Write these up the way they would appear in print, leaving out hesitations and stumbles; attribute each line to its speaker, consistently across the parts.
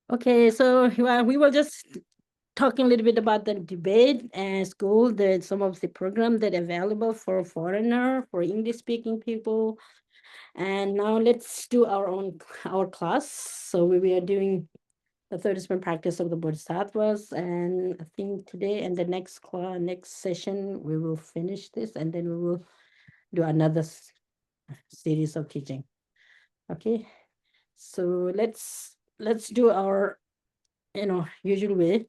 Speaker 1: Okay, so we were just talking a little bit about the debate and school, that some of the program that available for foreigner, for English speaking people. And now let's do our class. So we are doing the 30 spin practice of the Bodhisattvas, and I think today and the next session we will finish this, and then we will do another series of teaching. Okay, so let's do our usual way.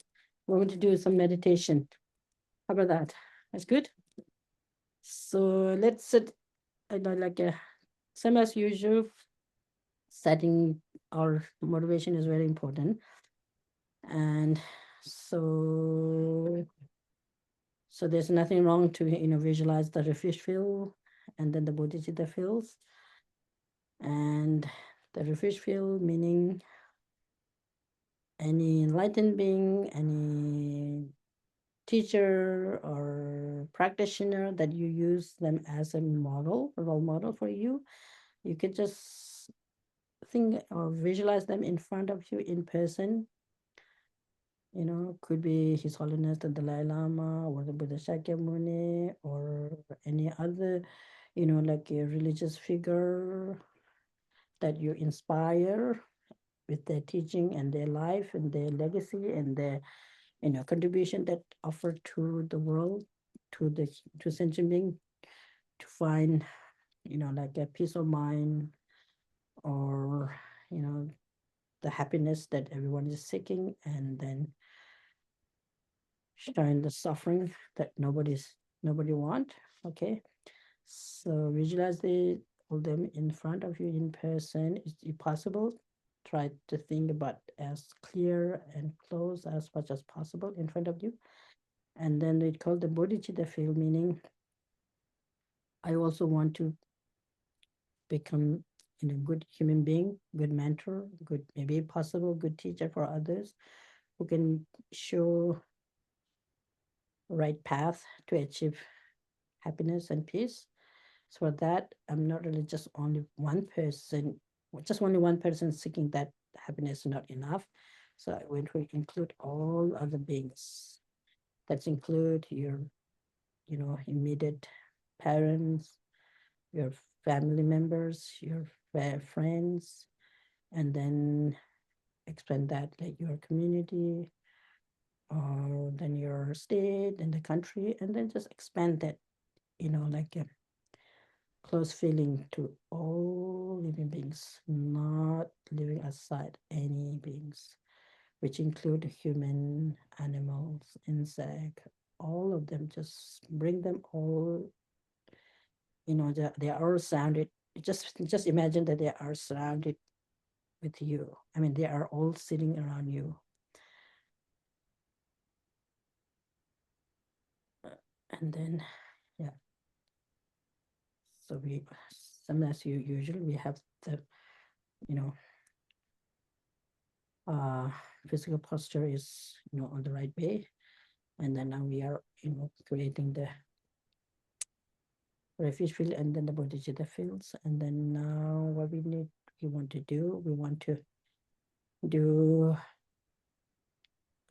Speaker 1: We're going to do some meditation. How about that? That's good. So let's sit, like a same as usual. Setting our motivation is very important, and so there's nothing wrong to visualize the fish field, and then the Bodhisattva feels, and the fish field meaning any enlightened being, any teacher or practitioner that you use them as a role model for you. You could just think or visualize them in front of you in person. Could be His Holiness the Dalai Lama or the Buddha Shakyamuni or any other, like a religious figure that you inspire with their teaching and their life and their legacy and their contribution that offered to the world, to the to sentient being, to find like a peace of mind, or you know the happiness that everyone is seeking, and then shine the suffering that nobody want. Okay, so visualize all them in front of you in person. Is it possible? Try to think about as clear and close as much as possible in front of you. And then it called the bodhicitta field, meaning I also want to become good human being, good mentor, good, maybe possible good teacher for others, who can show right path to achieve happiness and peace. So for that, I'm not really just only one person, just only one person seeking that happiness is not enough. So I want to include all other beings. That's include your, immediate parents, your family members, your friends, and then expand that like your community, or then your state and the country, and then just expand that, like a close feeling to all living beings, not leaving aside any beings, which include human, animals, insect, all of them. Just bring them all. They are all surrounded. Just imagine that they are surrounded with you. I mean, they are all sitting around you. And then, yeah. So sometimes usually we have the, you know, uh, physical posture is, on the right way. And then now we are, creating the refuge field and then the bodhicitta fields. And then now what we want to do, we want to do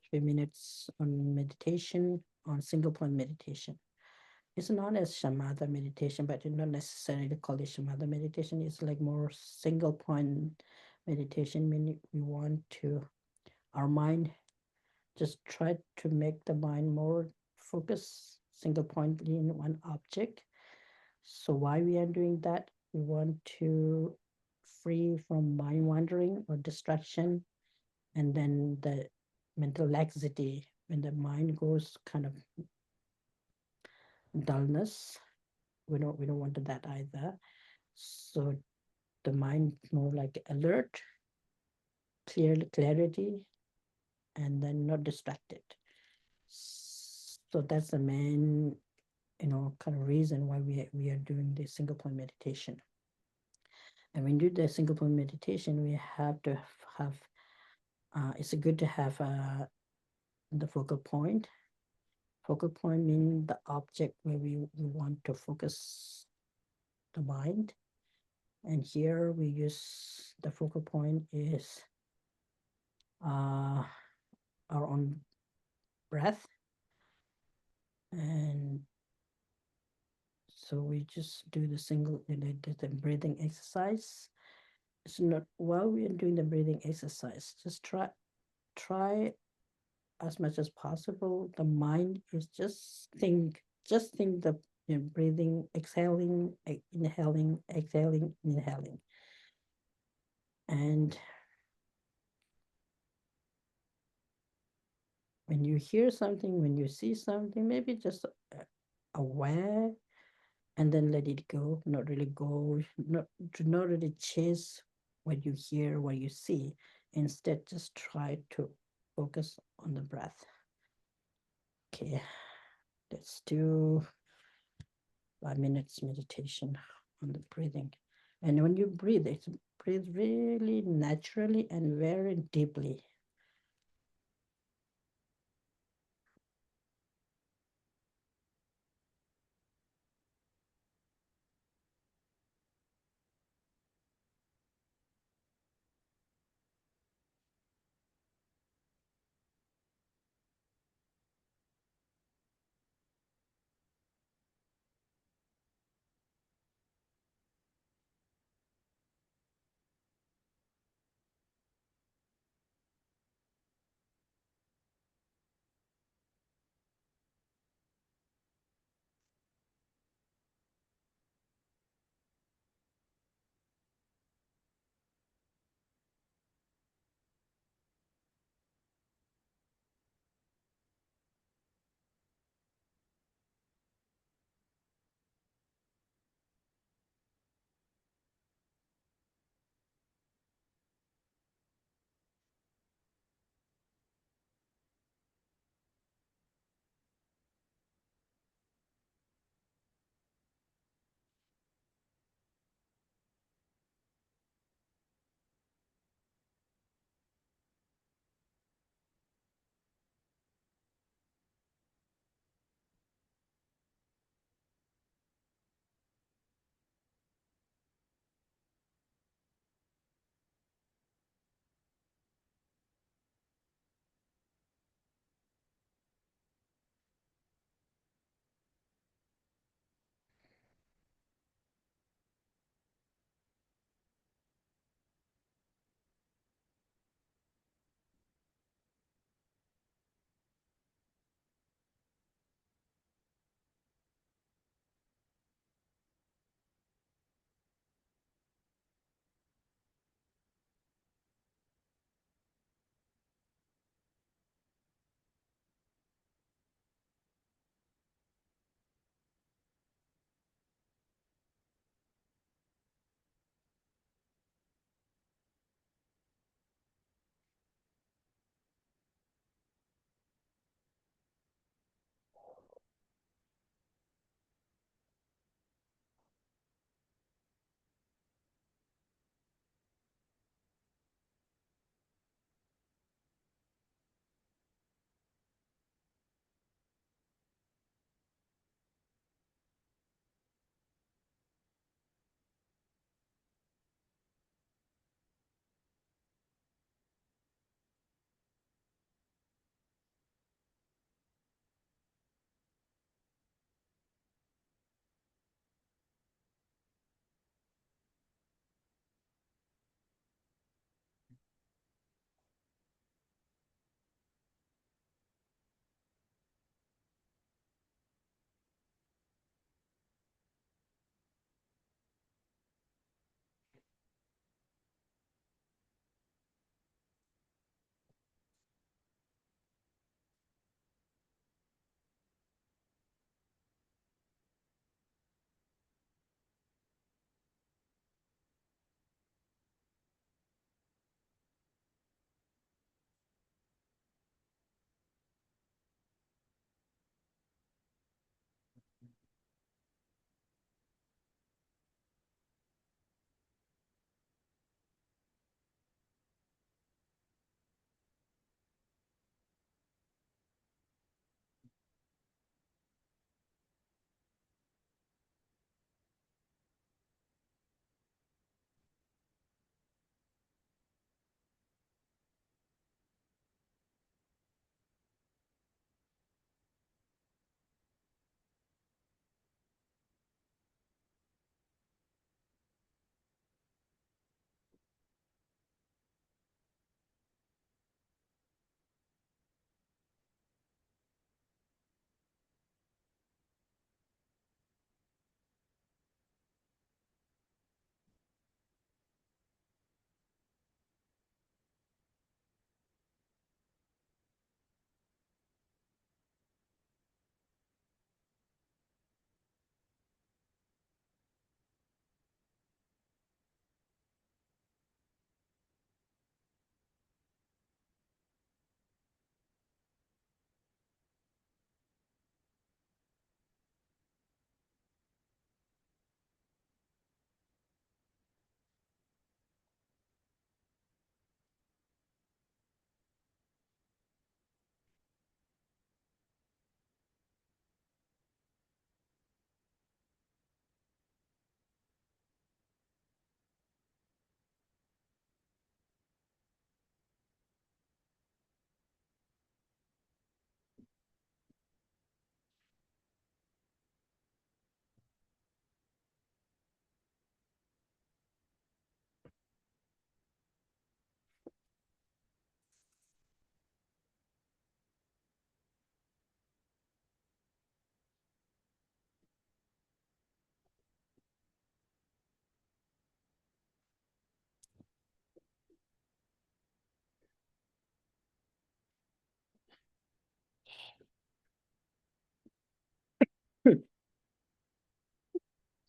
Speaker 1: 3 minutes on meditation, on single point meditation. It's known as shamatha meditation, but it's not necessarily called it shamatha meditation. It's like more single point meditation, meaning we want to, our mind, just try to make the mind more focused, single pointly in one object. So why we are doing that? We want to free from mind wandering or distraction, and then the mental laxity when the mind goes kind of dullness. We don't want that either. So the mind more like alert, clarity, and then not distracted. So that's the main, kind of reason why we are doing this single point meditation. And when you do the single point meditation, we have to have, it's good to have the focal point. Focal point means the object where we want to focus the mind. And here we use the focal point is uh, our own breath. And so we just do the breathing exercise. It's not while we are doing the breathing exercise, just try as much as possible. The mind is just think the breathing, exhaling, inhaling, exhaling, inhaling. And when you hear something, when you see something, maybe just aware, and then let it go. Not really go, not really chase what you hear, what you see. Instead, just try to focus on the breath. Okay, let's do 5 minutes meditation on the breathing. And when you breathe, it's breathe really naturally and very deeply.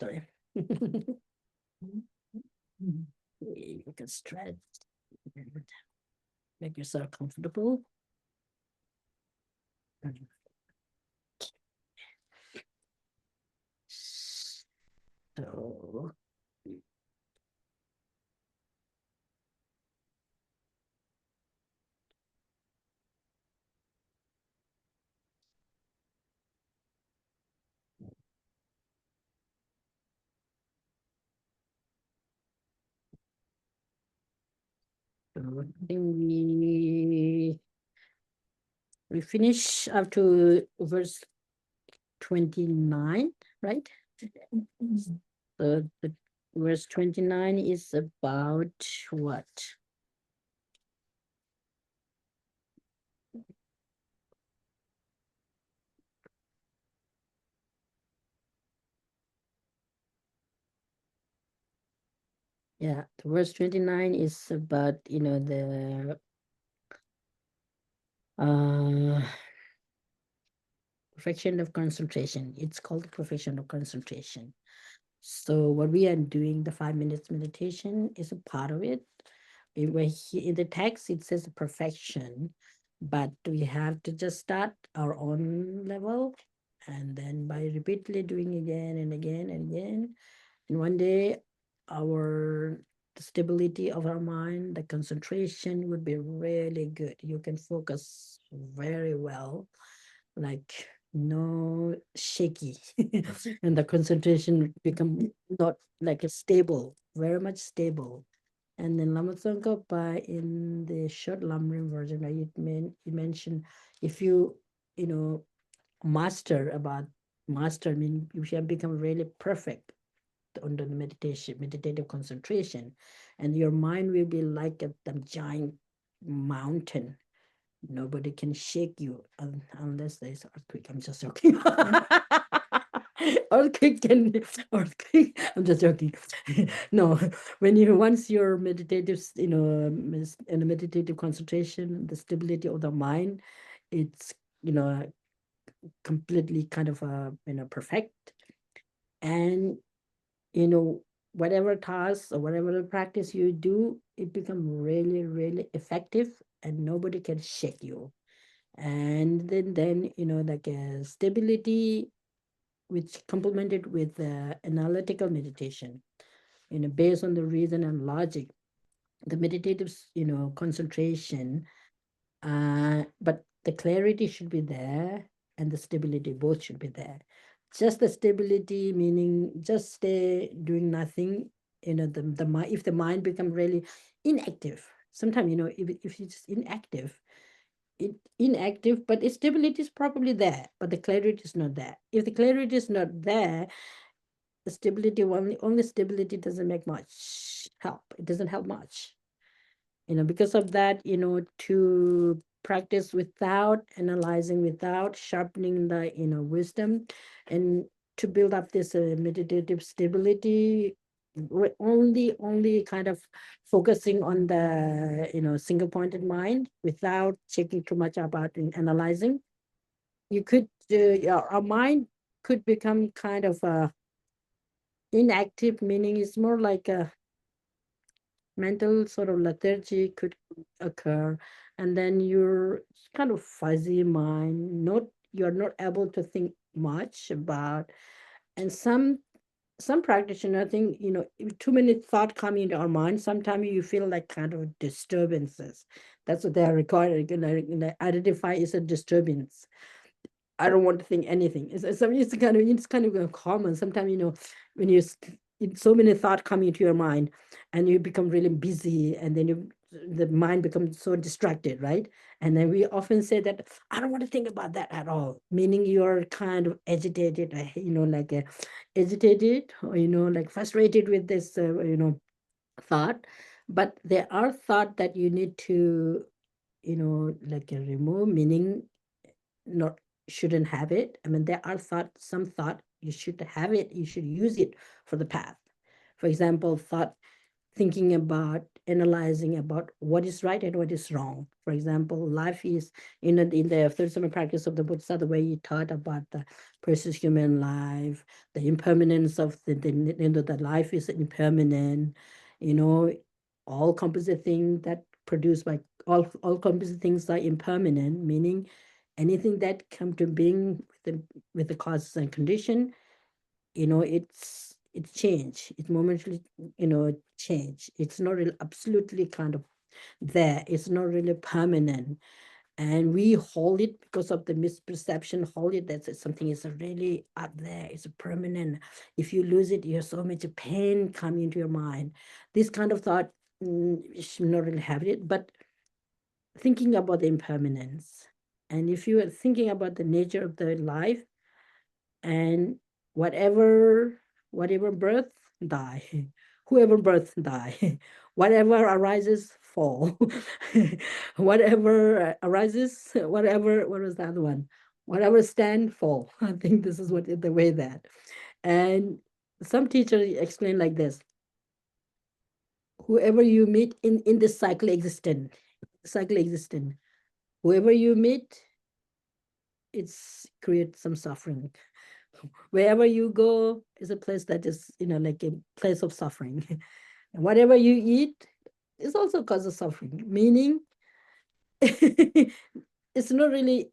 Speaker 1: Sorry. You can stretch. Make yourself comfortable. So I think we finish up to verse 29, right? So the verse 29 is about what? Yeah, the verse 29 is about, the perfection of concentration. It's called the perfection of concentration. So what we are doing, the 5 minutes meditation, is a part of it. In the text, it says perfection, but we have to just start our own level, and then by repeatedly doing again and again and again, and one day, our the stability of our mind, the concentration would be really good. You can focus very well, like no shaky, and the concentration become not like a stable, very much stable. And then Lama Tsongkhapa in the short Lamrim version, it mentioned if you know master, I mean you have become really perfect under the meditative concentration, and your mind will be like a giant mountain. Nobody can shake you unless there's earthquake. I'm just joking. Earthquake can earthquake. I'm just joking. No, when you once your meditative, in a meditative concentration, the stability of the mind, it's completely kind of perfect, and you know whatever task or whatever practice you do, it becomes really really effective, and nobody can shake you. And then like stability, which complemented with analytical meditation, based on the reason and logic, the meditative concentration, but the clarity should be there, and the stability both should be there. Just the stability meaning just stay doing nothing. The mind, if the mind become really inactive, sometimes if it's just inactive, but its stability is probably there, but the clarity is not there. If the clarity is not there, the stability, only stability doesn't make much help. It doesn't help much. Because of that, to practice without analyzing, without sharpening the wisdom, and to build up this meditative stability, we're only kind of focusing on the single pointed mind without checking too much about analyzing. You could yeah, our mind could become kind of inactive, meaning it's more like a mental sort of lethargy could occur, and then you're kind of fuzzy mind, not you're not able to think much about. And some practitioner think, if too many thought come into our mind, sometimes you feel like kind of disturbances. That's what they are required, identify as a disturbance. I don't want to think anything. It's kind of common. Sometimes, when so many thoughts come into your mind, and you become really busy, and then the mind becomes so distracted, right? And then we often say that I don't want to think about that at all, meaning you're kind of agitated, like agitated, or like frustrated with this, thought. But there are thought that you need to, like remove, meaning not shouldn't have it. I mean, there are some thought you should have it, you should use it for the path. For example, thought thinking about, analyzing about what is right and what is wrong. For example, life is in the third summer practice of the Bodhisattva, the way he taught about the precious human life, the impermanence of the life is impermanent, you know, all composite things that produced by all composite things are impermanent, meaning anything that come to being with the causes and condition, it's change. It's momentary, change. It's not really absolutely kind of there. It's not really permanent. And we hold it because of the misperception, hold it that something is really up there, it's permanent. If you lose it, you have so much pain coming into your mind. This kind of thought, you should not really have it, but thinking about the impermanence. And if you are thinking about the nature of the life, and whatever birth, die. Whoever birth, die. Whatever arises, fall. Whatever arises, whatever, what was the other one? Whatever stand, fall. I think this is what the way that. And some teacher explain like this: whoever you meet in this cycle existent, whoever you meet, it's creates some suffering. Wherever you go is a place that is, like a place of suffering. And whatever you eat is also cause of suffering, meaning it's not really,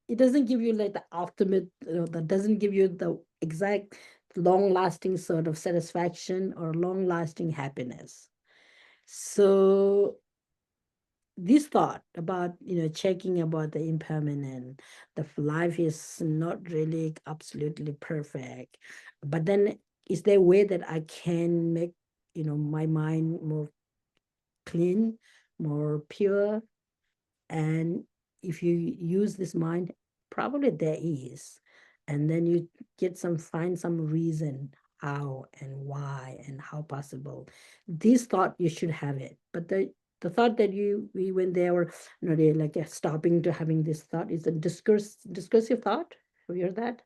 Speaker 1: it doesn't give you like the ultimate, that doesn't give you the exact long lasting sort of satisfaction or long lasting happiness. So this thought about, checking about the impermanent, the life is not really absolutely perfect, but then is there a way that I can make, my mind more clean, more pure? And if you use this mind, probably there is. And then you find some reason how and why and how possible. This thought, you should have it. But the thought that we when they were, they like stopping to having this thought is a discursive thought. Have you heard that?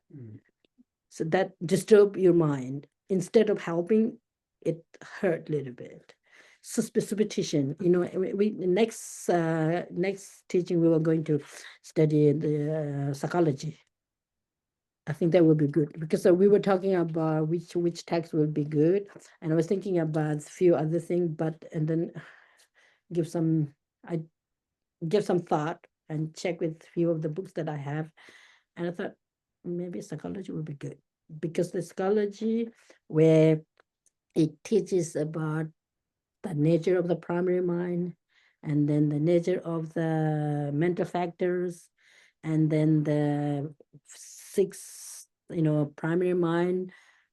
Speaker 1: So that disturb your mind. Instead of helping, it hurt a little bit. So repetition, we next teaching we were going to study the psychology. I think that would be good because we were talking about which text will be good, and I was thinking about a few other things, but and then give some I give some thought and check with a few of the books that I have, and I thought maybe psychology would be good because the psychology where it teaches about the nature of the primary mind, and then the nature of the mental factors, and then the six, primary mind,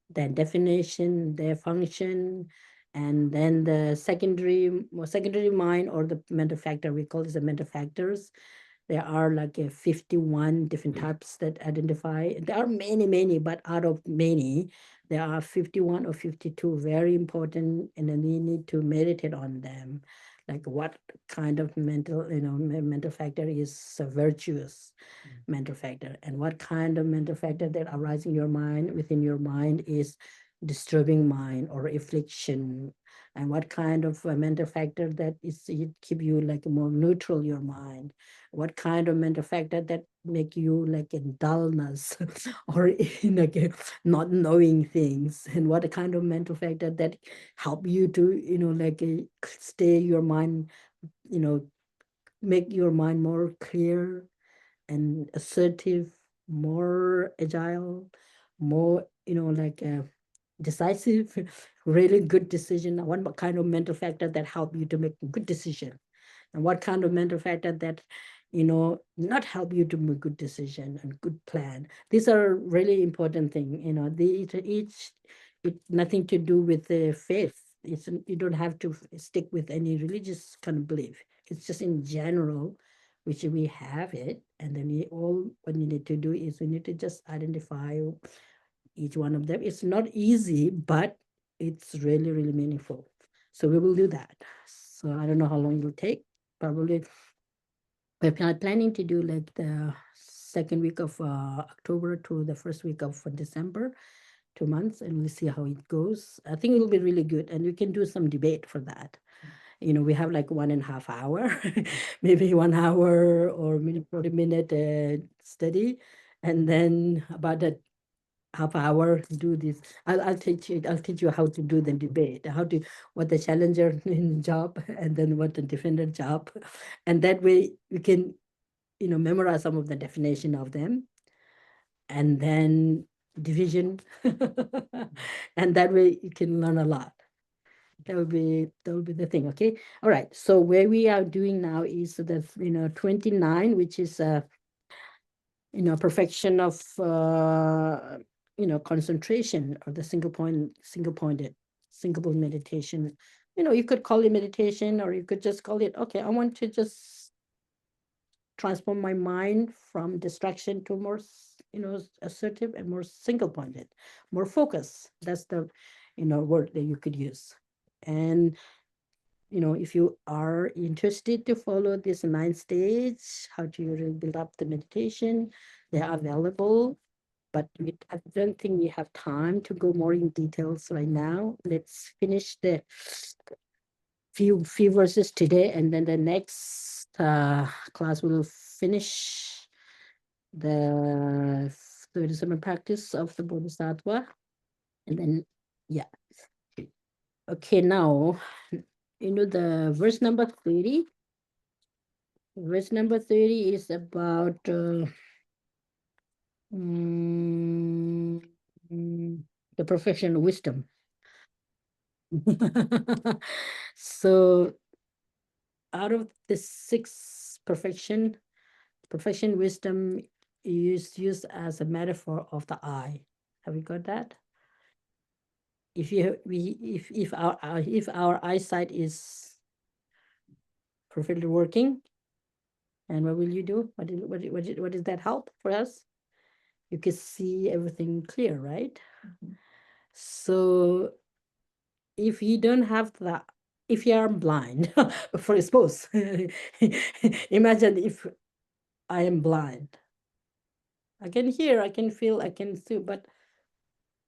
Speaker 1: their definition, their function, and then the secondary mind or the mental factor. We call this the mental factors. There are like 51 different types that identify. There are many, many, but out of many, there are 51 or 52 very important, and then you need to meditate on them. Like what kind of mental factor is a virtuous mental factor, and what kind of mental factor that arises in your mind, within your mind, is disturbing mind or affliction, and what kind of mental factor that is it keep you like more neutral your mind, what kind of mental factor that make you like in dullness or in like not knowing things, and what kind of mental factor that help you to stay your mind, you know make your mind more clear and assertive, more agile, more decisive, really good decision. What kind of mental factor that help you to make good decision, and what kind of mental factor that not help you to make good decision and good plan. These are really important thing. Each it nothing to do with the faith. You don't have to stick with any religious kind of belief. It's just in general, which we have it, and then all what you need to do is we need to just identify each one of them. It's not easy, but it's really, really meaningful. So we will do that. So I don't know how long it will take. Probably we're planning to do like the second week of October to the first week of December. 2 months, and we'll see how it goes. I think it'll be really good, and we can do some debate for that. We have like 1.5 hour, maybe 1 hour or 40-minute study, and then about a half hour do this. I'll teach you. I'll teach you how to do the debate, what the challenger in job, and then what the defender job, and that way you can memorize some of the definition of them, and then division, and that way you can learn a lot. That would be the thing. Okay. All right. So where we are doing now is the 29, which is perfection of concentration, or the single point meditation. You could call it meditation, or you could just call it, okay, I want to just transform my mind from distraction to more assertive and more single pointed, more focus. That's the word that you could use. And if you are interested to follow this 9 stage, how to really build up the meditation, they are available. But I don't think we have time to go more in details right now. Let's finish the few verses today, and then the next class will finish the 37 practice of the Bodhisattva. And then, yeah. Okay, now, the verse number 30. Verse number 30 is about the perfection of wisdom. So out of the 6 perfection wisdom is used as a metaphor of the eye. Have you got that? If our eyesight is perfectly working, and what will you do? What does that help for us? You can see everything clear, right? So if you don't have that, if you are blind, for suppose, imagine if I am blind. I can hear, I can feel, I can see, but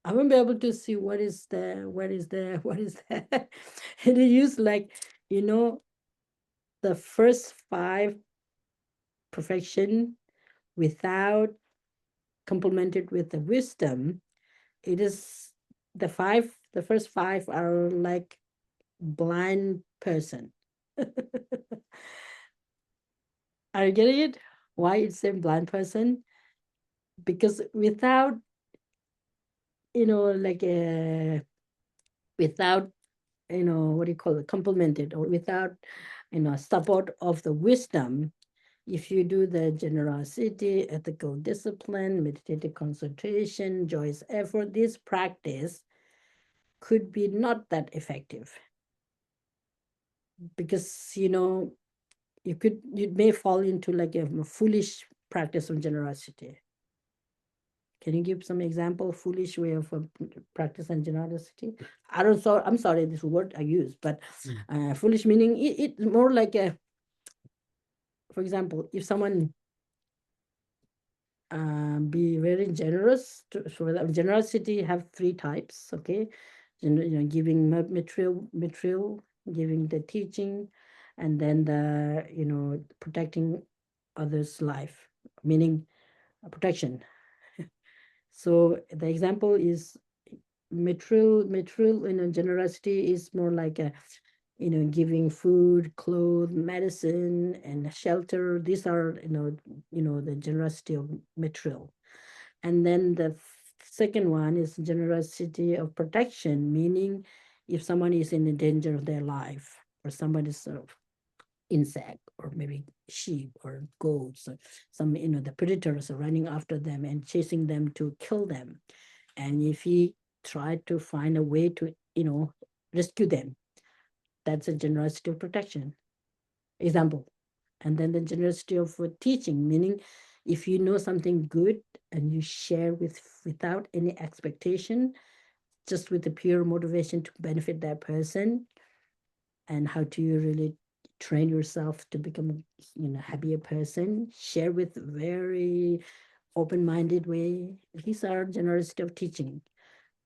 Speaker 1: I won't be able to see what is there, what is there, what is there. And it use like, the first 5 perfection without complemented with the wisdom. It is the first 5 are like blind person. Are you getting it? Why it's a blind person? Because without, like without, what do you call it, complemented, or without, support of the wisdom, if you do the generosity, ethical discipline, meditative concentration, joyous effort, this practice could be not that effective, because you may fall into like a foolish practice of generosity. Can you give some example, foolish way of practice and generosity? I'm sorry, this word I use, but foolish meaning it's more like for example, if someone be very generous. So that generosity have 3 types, okay? Giving material, giving the teaching, and then the protecting others' life, meaning protection. So the example is material, generosity is more like a giving food, clothes, medicine, and shelter. These are the generosity of material. And then the second one is generosity of protection, meaning if someone is in the danger of their life, or somebody's insect, or maybe sheep or goats, or some the predators are running after them and chasing them to kill them, and if he tried to find a way to rescue them, that's a generosity of protection example. And then the generosity of teaching, meaning if you know something good and you share without any expectation, just with the pure motivation to benefit that person. And how do you really train yourself to become a happier person? Share with very open-minded way. These are generosity of teaching.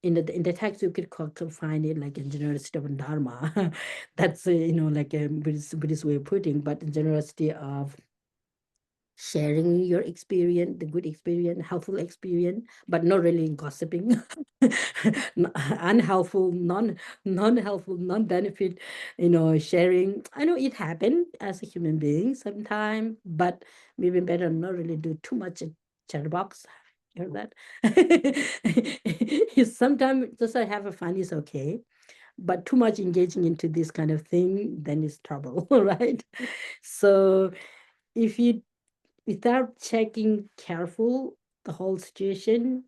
Speaker 1: in the text you could find it like in generosity of Dharma. That's like a Buddhist way of putting, but in generosity of sharing your experience, the good experience, helpful experience, but not really gossiping, unhelpful, non-helpful, non-benefit, sharing. I know it happened as a human being sometime, but maybe better not really do too much chatterbox. You heard that? Sometimes just have a fun is okay, but too much engaging into this kind of thing, then it's trouble, right? So if you without checking careful the whole situation,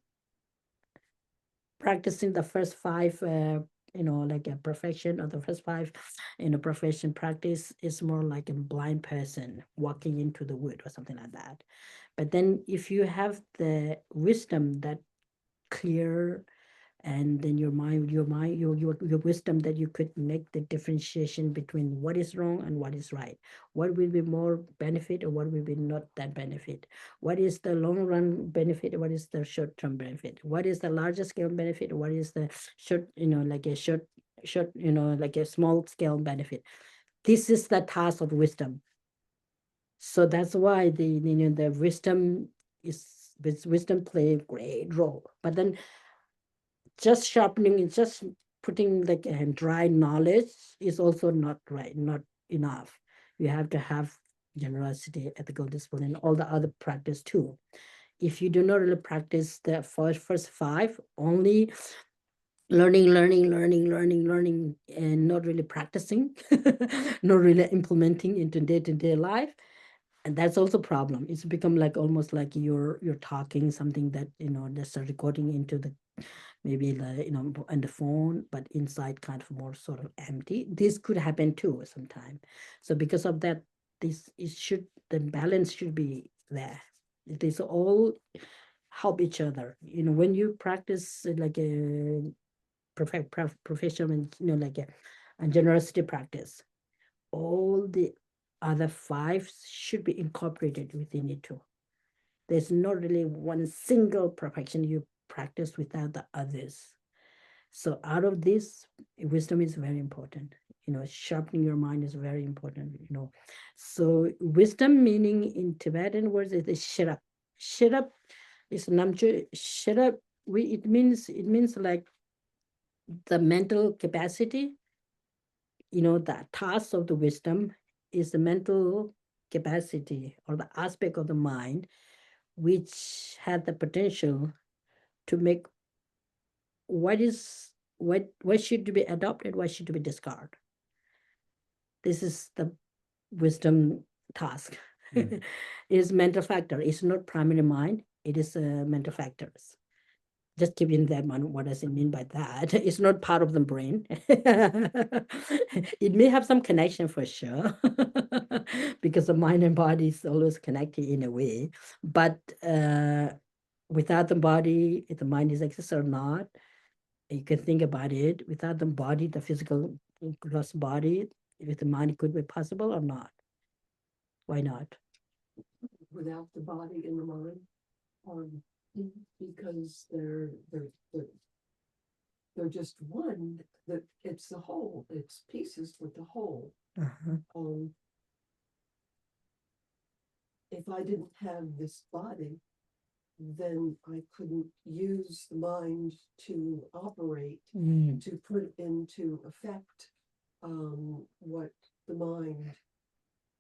Speaker 1: practicing the first five, like a profession or the first five, profession practice is more like a blind person walking into the wood or something like that. But then if you have the wisdom that clear, and then your wisdom that you could make the differentiation between what is wrong and what is right, what will be more benefit or what will be not that benefit, what is the long run benefit, what is the short term benefit, what is the larger scale benefit, what is the short, like a short, like a small scale benefit. This is the task of wisdom. So that's why the wisdom is wisdom play a great role. But then just sharpening and just putting like a dry knowledge is also not right, not enough. You have to have generosity, ethical discipline, and all the other practice too. If you do not really practice the first five, only learning, and not really practicing, not really implementing into day-to-day life, and that's also a problem. It's become like almost like you're talking something that just a recording into the maybe the on the phone, but inside kind of more sort of empty. This could happen too sometime. So because of that, the balance should be there. It is all help each other. When you practice like a professional, and like a generosity practice, all the other five should be incorporated within it too. There's not really one single perfection you practice without the others. So out of this, wisdom is very important. Sharpening your mind is very important. So wisdom meaning in Tibetan words is shirap. Shirap is namcho. Shirap. It means like the mental capacity. The task of the wisdom is the mental capacity or the aspect of the mind which had the potential to make what should be adopted, what should be discarded. This is the wisdom task. It is mental factor. It's not primary mind. It is mental factors. Just keep in that mind. What does it mean by that? It's not part of the brain. It may have some connection for sure, because the mind and body is always connected in a way. But without the body, if the mind is exists or not, you can think about it. Without the body, the physical gross body, with the mind, could be possible or not? Why not?
Speaker 2: Without the body and the mind, um, because they're just one. That it's the whole. It's pieces with the whole.
Speaker 1: Uh-huh.
Speaker 2: If I didn't have this body, then I couldn't use the mind to operate, to put into effect what the mind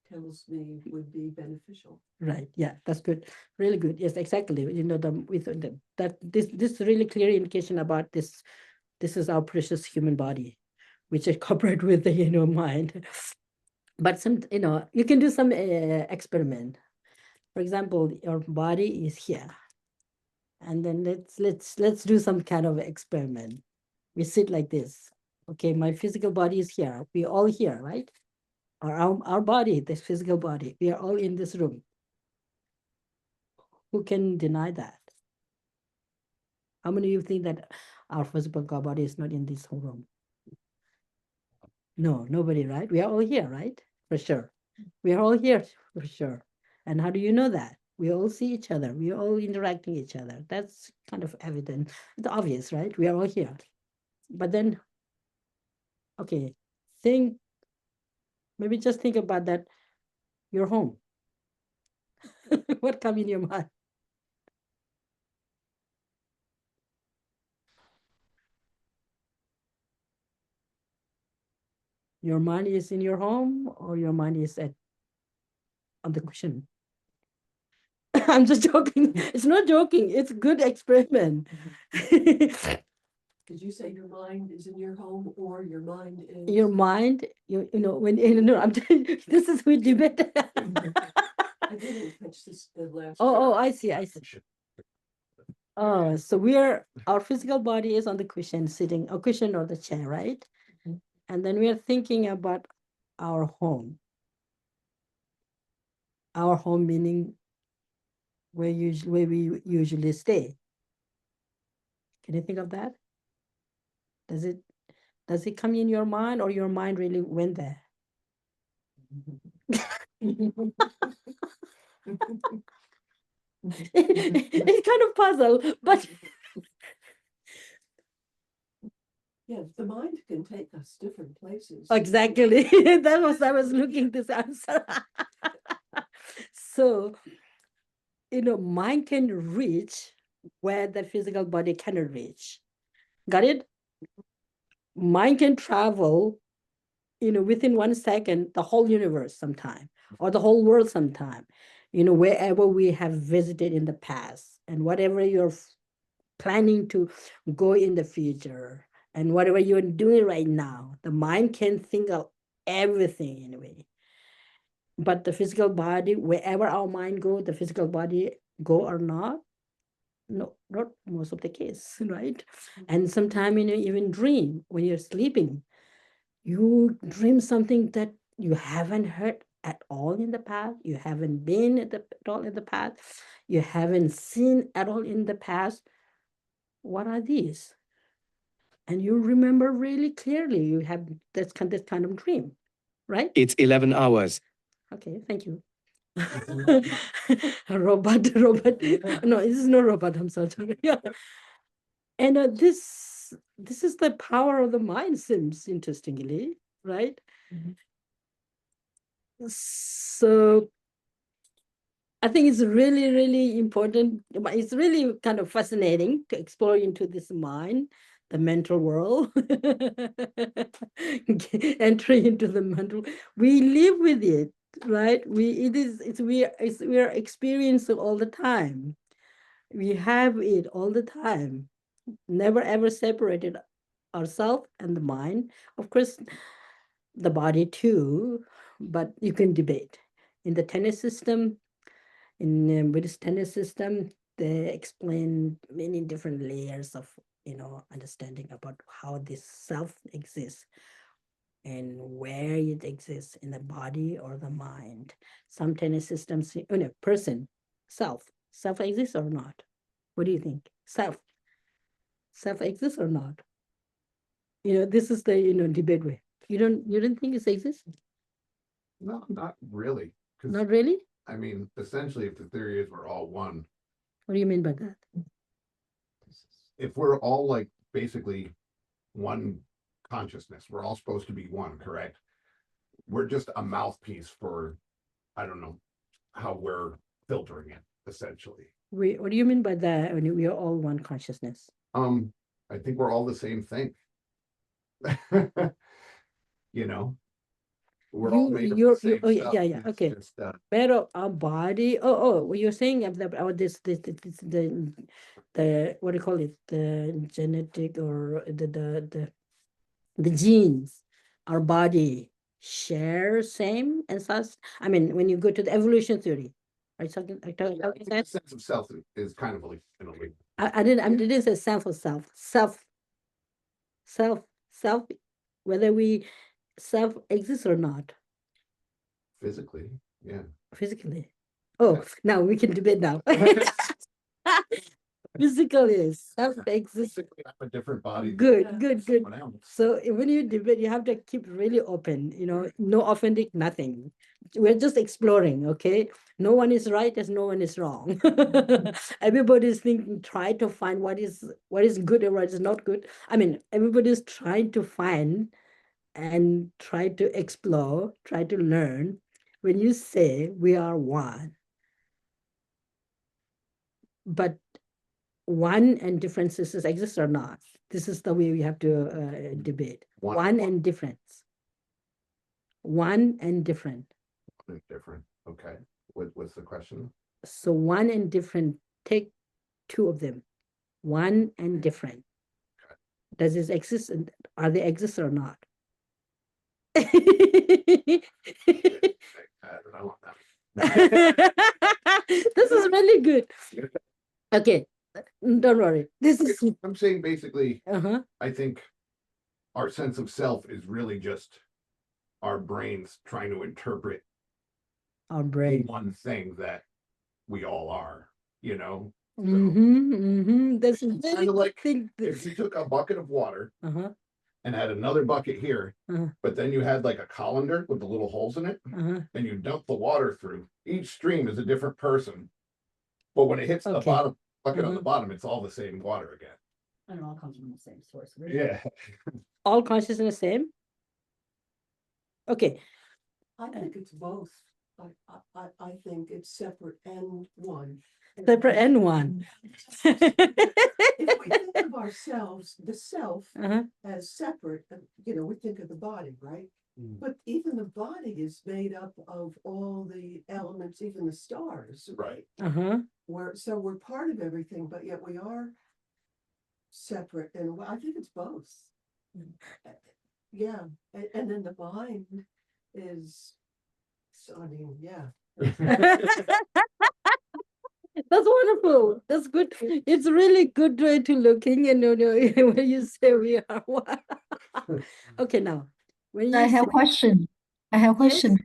Speaker 2: tells me would be beneficial.
Speaker 1: Right. Yeah, that's good. Really good. Yes, exactly. That this really clear indication about this. This is our precious human body, which incorporate with the mind. But you can do some experiment. For example, your body is here, and then let's do some kind of experiment. We sit like this. Okay, my physical body is here. We're all here, right? Our body, this physical body, we are all in this room. Who can deny that? How many of you think that our physical body is not in this whole room? No, nobody, right? We are all here, right? For sure. We are all here for sure. And how do you know that? We all see each other. We all interacting each other. That's kind of evident. It's obvious, right? We are all here. But then, okay, think, maybe just think about that, your home. What come in your mind? Your mind is in your home, or your mind is at on the cushion? I'm just joking. It's not joking. It's a good experiment.
Speaker 2: Did you say your mind is in your home or your mind is?
Speaker 1: Your mind, you know, when no, I'm telling you, this is we debate.
Speaker 2: I didn't catch this the last.
Speaker 1: Oh, I see. Oh, so our physical body is on the cushion, sitting, a cushion or the chair, right? And then we are thinking about our home. Our home meaning where we usually stay. Can you think of that? Does it come in your mind, or your mind really went there? It's kind of puzzle, but
Speaker 2: Yeah, the mind can take us different places.
Speaker 1: exactly. That was I was looking this answer. So, mind can reach where the physical body cannot reach. Got it? Mind can travel, within 1 second, the whole universe sometime, or the whole world sometime, wherever we have visited in the past, and whatever you're planning to go in the future, and whatever you're doing right now, the mind can think of everything anyway. But the physical body, wherever our mind go, the physical body go or not, no, not most of the case, right? And sometimes, even dream when you're sleeping, you dream something that you haven't heard at all in the past, you haven't been at all in the past, you haven't seen at all in the past. What are these? And you remember really clearly. You have this kind of dream, right?
Speaker 3: It's 11 hours.
Speaker 1: Okay, thank you. Robot. No, this is no robot. I'm sorry. Yeah. And this is the power of the mind, seems interestingly, right? So I think it's really, really important. It's really kind of fascinating to explore into this mind, the mental world, entering into the mental. We live with it, right? We are experiencing all the time. We have it all the time. Never ever separated ourselves and the mind. Of course, the body too, but you can debate. In the tennis system, in Buddhist tennis system, they explain many different layers of understanding about how this self exists and where it exists in the body or the mind. Some tennis systems, person, self exists or not. What do you think? Self exists or not? This is the debate way. You don't think it exists?
Speaker 4: No, not really.
Speaker 1: Not really.
Speaker 4: I mean, essentially, if the theory is we're all one,
Speaker 1: What do you mean by that?
Speaker 4: if we're all like basically one consciousness, we're all supposed to be one, correct? We're just a mouthpiece for, I don't know how we're filtering it, essentially.
Speaker 1: What do you mean by that when we are all one consciousness?
Speaker 4: I think we're all the same thing. We're all made of the same
Speaker 1: oh,
Speaker 4: stuff.
Speaker 1: yeah,
Speaker 4: It's
Speaker 1: okay.
Speaker 4: just,
Speaker 1: But our body, what you're saying about this, the what do you call it, the genetic, or the genes, our body share same and such. I mean, when you go to the evolution theory, are you talking
Speaker 4: I
Speaker 1: about
Speaker 4: think
Speaker 1: that?
Speaker 4: the sense of self is kind of like in a way.
Speaker 1: I didn't say self, whether we self exist or not.
Speaker 4: Physically, yeah.
Speaker 1: Physically. Oh, now we can debate now. Physical is self-existent.
Speaker 4: Basically, I'm a different body. than
Speaker 1: Good, good, good.
Speaker 4: someone else.
Speaker 1: So when you debate, you have to keep really open, no offending, nothing. We're just exploring, okay? No one is right as no one is wrong. Everybody's thinking, try to find what is good and what is not good. I mean, everybody's trying to find and try to explore, try to learn. When you say we are one, but one and differences exist or not? This is the way we have to debate. One and difference. One and different.
Speaker 4: Different. Okay. What's the question?
Speaker 1: So one and different, take two of them. One and different.
Speaker 4: Okay.
Speaker 1: Does this exist? Are they exist or not?
Speaker 4: I don't know.
Speaker 1: This is really good. Okay, don't worry. This is
Speaker 4: I'm saying basically,
Speaker 1: uh-huh.
Speaker 4: I think our sense of self is really just our brains trying to interpret
Speaker 1: Our brain.
Speaker 4: one thing that we all are, So
Speaker 1: That's
Speaker 4: it's
Speaker 1: really
Speaker 4: kind of like
Speaker 1: think
Speaker 4: if you took a bucket of water
Speaker 1: uh-huh.
Speaker 4: and had another bucket here, but then you had like a colander with the little holes in it, and you dump the water through. Each stream is a different person, but when it hits the bottom bucket on the bottom, it's all the same water again.
Speaker 1: And it all comes from the same source.
Speaker 4: Yeah.
Speaker 1: All consciousness same? Okay.
Speaker 2: I think it's both. I think it's separate and one.
Speaker 1: Separate and one.
Speaker 2: If we think of ourselves, the self as separate, we think of the body, right? But even the body is made up of all the elements, even the stars,
Speaker 4: Right.
Speaker 2: We're part of everything, but yet we are separate. And I think it's both. Yeah. And then the mind is, I mean, yeah.
Speaker 1: That's wonderful. That's good. It's really good way to looking and when you say we are one. Okay, now when
Speaker 3: I
Speaker 1: you
Speaker 3: have
Speaker 1: say,
Speaker 3: question. I have question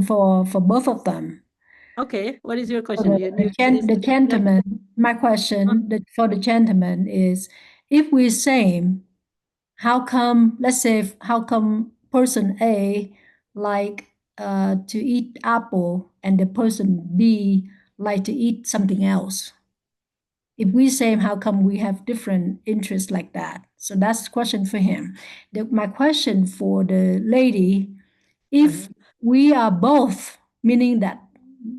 Speaker 3: for both of them.
Speaker 1: okay, what is your
Speaker 3: For
Speaker 1: question?
Speaker 3: the gentleman, my question for the gentleman is, if we're same, let's say, how come person A like to eat apple and the person B like to eat something else? If we same, how come we have different interests like that? So that's the question for him. My question for the lady, if we are both, meaning that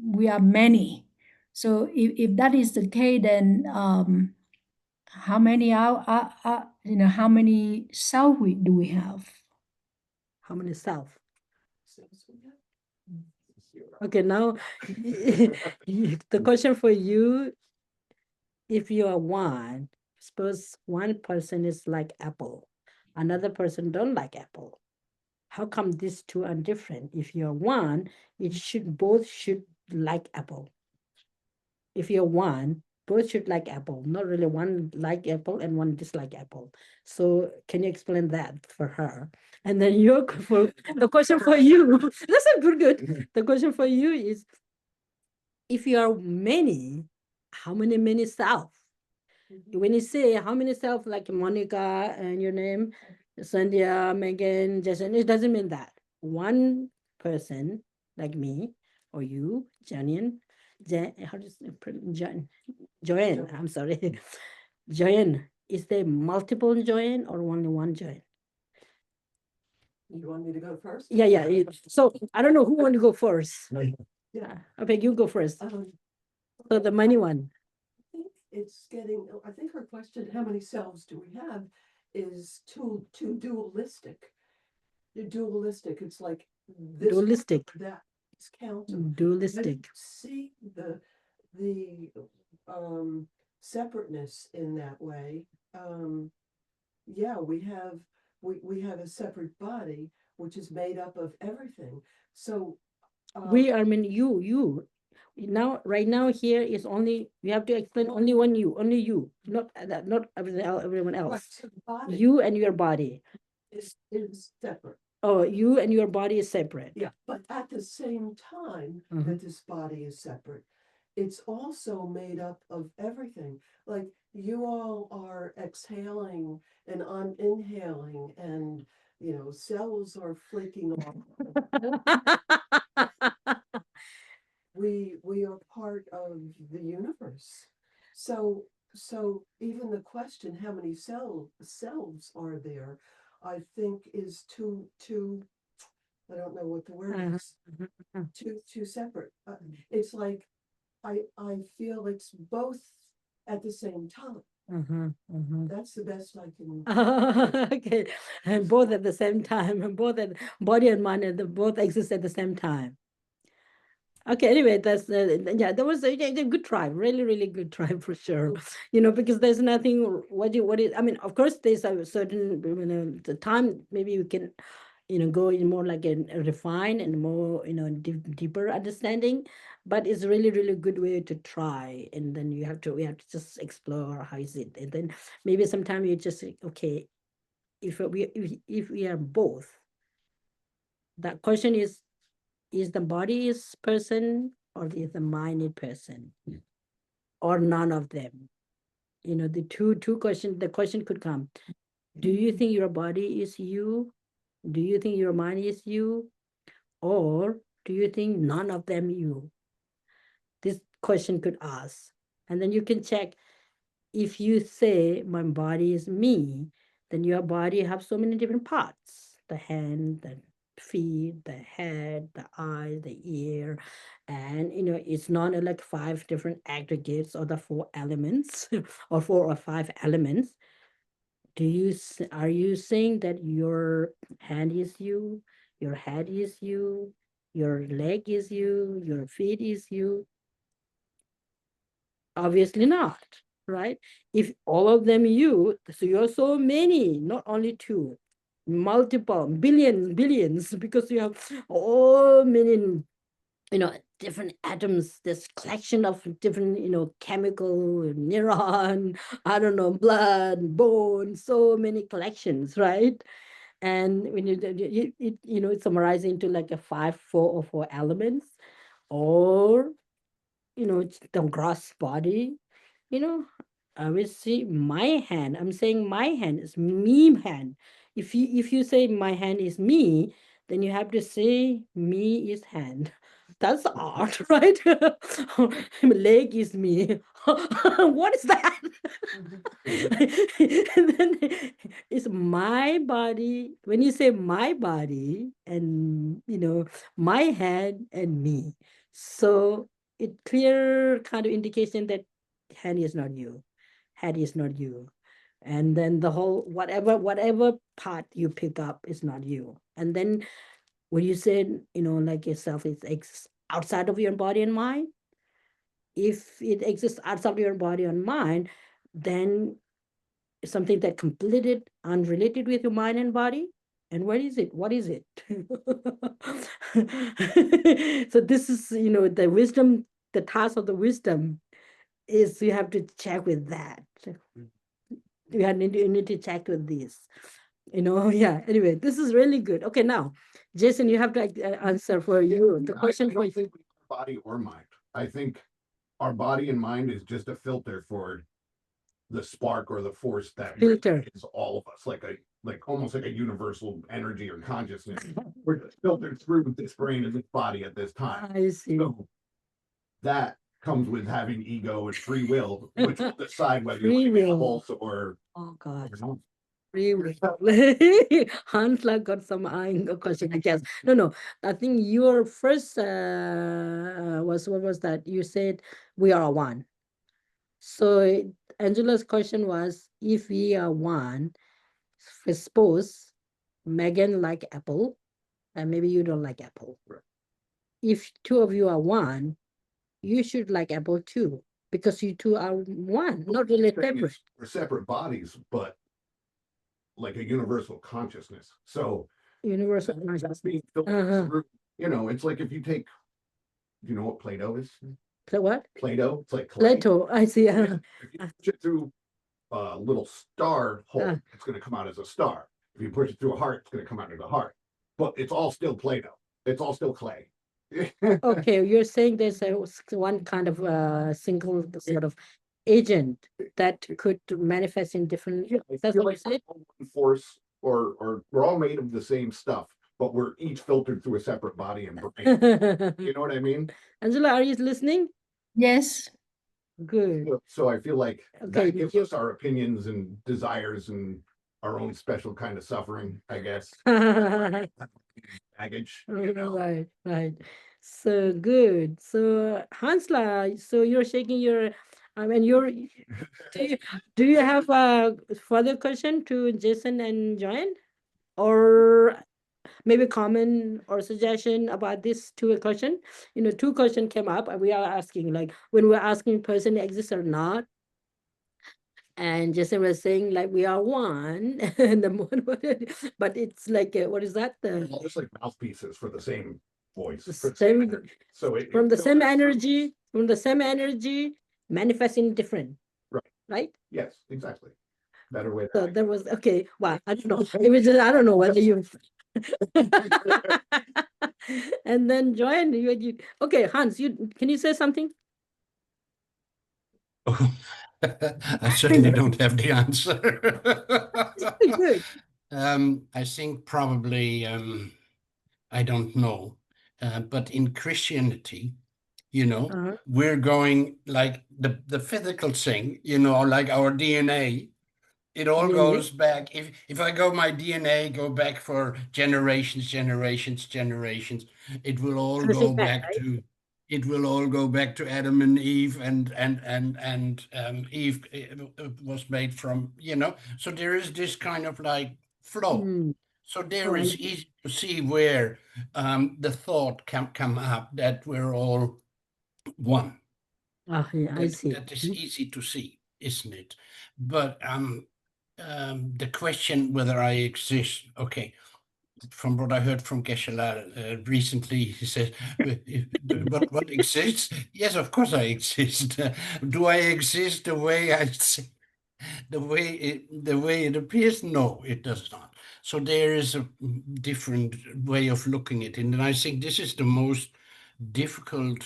Speaker 3: we are many. So if that is the case, then how many how many self do we have?
Speaker 1: How many self? Okay, now the question for you, if you are one, suppose one person is like apple, another person don't like apple. How come these two are different? If you're one, both should like apple. If you're one, both should like apple. Not really one like apple and one dislike apple. So can you explain that for her? And then the question for you, listen, good. The question for you is, if you are many, how many self? When you say how many self, like Monica and your name, Sandhya, Megan, Jason, it doesn't mean that. One person like me or you, Janian, how do you say, Joanne, I'm sorry. Joanne, is there multiple Joanne or only one Joanne?
Speaker 2: You want me to go first?
Speaker 1: Yeah. So I don't know who want to go first.
Speaker 2: Yeah.
Speaker 1: Okay, you go first. So the money one.
Speaker 2: I think her question, how many selves do we have, is too dualistic. Dualistic, it's like this,
Speaker 1: Dualistic.
Speaker 2: that, it's countable.
Speaker 1: Dualistic.
Speaker 2: See the separateness in that way. Yeah, we have a separate body which is made up of everything. So
Speaker 1: I mean you. Now, right now, here is only, we have to explain only you, not everyone else.
Speaker 2: right, so the body
Speaker 1: You and your body.
Speaker 2: is separate.
Speaker 1: Oh, you and your body is separate.
Speaker 2: Yeah, but at the same time that this body is separate, it's also made up of everything. Like you all are exhaling and I'm inhaling and, cells are flaking off. We are part of the universe. So even the question, how many selves are there, I think is too, I don't know what the word is, too separate. It's like I feel it's both at the same time. That's the best I can.
Speaker 1: Okay, and both at the same time, and both at body and mind, and both exist at the same time. Okay, anyway, that's yeah, that was a good try, really, really good try for sure. Because there's nothing. I mean, of course, there's a certain the time maybe we can go in more like a refined and more deeper understanding, but it's really, really good way to try, and then we have to just explore how is it, and then maybe sometime you just say, okay, if we are both, that question is the body is person or is the mind a person, or none of them? The two question, the question could come, do you think your body is you? Do you think your mind is you? Or do you think none of them you? This question could ask. And then you can check, if you say my body is me, then your body have so many different parts: the hand, the feet, the head, the eye, the ear. And it's not like 5 different aggregates or the 4 elements or 4 or 5 elements. Are you saying that your hand is you, your head is you, your leg is you, your feet is you? Obviously not, right? If all of them you, so you're so many, not only two, multiple billions, because you have all many different atoms, this collection of different chemical neuron, I don't know, blood, bone, so many collections, right? And when it's summarized into like a 4 elements, or it's the gross body. you know I will see my hand. I'm saying my hand is me hand. If you say my hand is me, then you have to say me is hand. That's art, right? Leg is me. What is that? And then it's my body. When you say my body and my hand and me, so it clear kind of indication that hand is not you, head is not you, and then the whole whatever part you pick up is not you. And then when you said like yourself is outside of your body and mind, if it exists outside of your body and mind, then it's something that completed unrelated with your mind and body. And what is it? So this is the wisdom, the task of the wisdom is you have to check with that. You need to check with this. Yeah. Anyway, this is really good. Okay, now, Jason, you have to answer for you. The question
Speaker 4: I
Speaker 1: for
Speaker 4: don't think we have body or mind. I think our body and mind is just a filter for the spark or the force that
Speaker 1: filter.
Speaker 4: is all of us, like almost like a universal energy or consciousness. We're just filtered through this brain and this body at this time.
Speaker 1: I see.
Speaker 4: So that comes with having ego and free will, which will decide whether
Speaker 1: Free
Speaker 4: you like
Speaker 1: will.
Speaker 4: apples or
Speaker 1: Oh God.
Speaker 4: not.
Speaker 1: Free will. Hansla got some question, I guess. No. I think your first was, what was that? You said we are one. So Angela's question was, if we are one, suppose Megan like apple, and maybe you don't like apple.
Speaker 4: Right.
Speaker 1: If two of you are one, you should like apple too, because you two are one, not really separate.
Speaker 4: We're separate bodies, but like a universal consciousness. So
Speaker 1: Universal
Speaker 4: that's
Speaker 1: consciousness.
Speaker 4: being filtered through. It's like if you take, you know what Play-Doh is?
Speaker 1: So what?
Speaker 4: Play-Doh, it's like clay.
Speaker 1: Plato, I see.
Speaker 4: If you push it through a little star hole, it's going to come out as a star. If you push it through a heart, it's going to come out as a heart. But it's all still Play-Doh. It's all still clay.
Speaker 1: Okay, you're saying there's one kind of single sort of agent that could manifest in different.
Speaker 4: Yeah, I
Speaker 1: That's
Speaker 4: feel
Speaker 1: what you
Speaker 4: like
Speaker 1: said.
Speaker 4: we're all one force, or we're all made of the same stuff, but we're each filtered through a separate body and brain. You know what I mean?
Speaker 1: Angela, are you listening?
Speaker 3: Yes.
Speaker 1: Good.
Speaker 4: So I feel like
Speaker 1: Okay,
Speaker 4: that gives us our opinions and desires and our own special kind of suffering, I guess, baggage.
Speaker 1: Right, right. So good. So Hansla, so you're shaking your, I mean, do you have a further question to Jason and Joanne? Or maybe comment or suggestion about this two question? Two question came up and we are asking, like, when we're asking person exists or not, and Jason was saying like we are one, and but it's like what is that,
Speaker 4: They're all just like mouthpieces for the same voice,
Speaker 1: the
Speaker 4: for the same
Speaker 1: same
Speaker 4: energy. So it
Speaker 1: from the same
Speaker 4: filters through.
Speaker 1: energy, manifesting different,
Speaker 4: Right.
Speaker 1: right?
Speaker 4: Yes, exactly. Better way.
Speaker 1: So there was, okay, well, I don't know. It was just, I don't know whether you. And then Joanne, okay, Hans, can you say something?
Speaker 5: Oh, I certainly don't have the answer.
Speaker 1: Good.
Speaker 5: I think probably, I don't know. But in Christianity, we're going like the physical thing, like our DNA. It all
Speaker 1: DNA.
Speaker 5: goes back. If I go my DNA go back for generations, it will all
Speaker 1: Tracing
Speaker 5: go
Speaker 1: back,
Speaker 5: back
Speaker 1: right?
Speaker 5: to Adam and Eve, and Eve was made from, so there is this kind of like flow. So there
Speaker 1: Oh,
Speaker 5: is easy to see where the thought can come up that we're all one.
Speaker 1: yeah, I see.
Speaker 5: That is easy to see, isn't it? But the question whether I exist, okay, from what I heard from Geshe-la recently, he said, what exists? Yes, of course I exist. Do I exist the way the way it appears? No, it does not. So there is a different way of looking at it, and I think this is the most difficult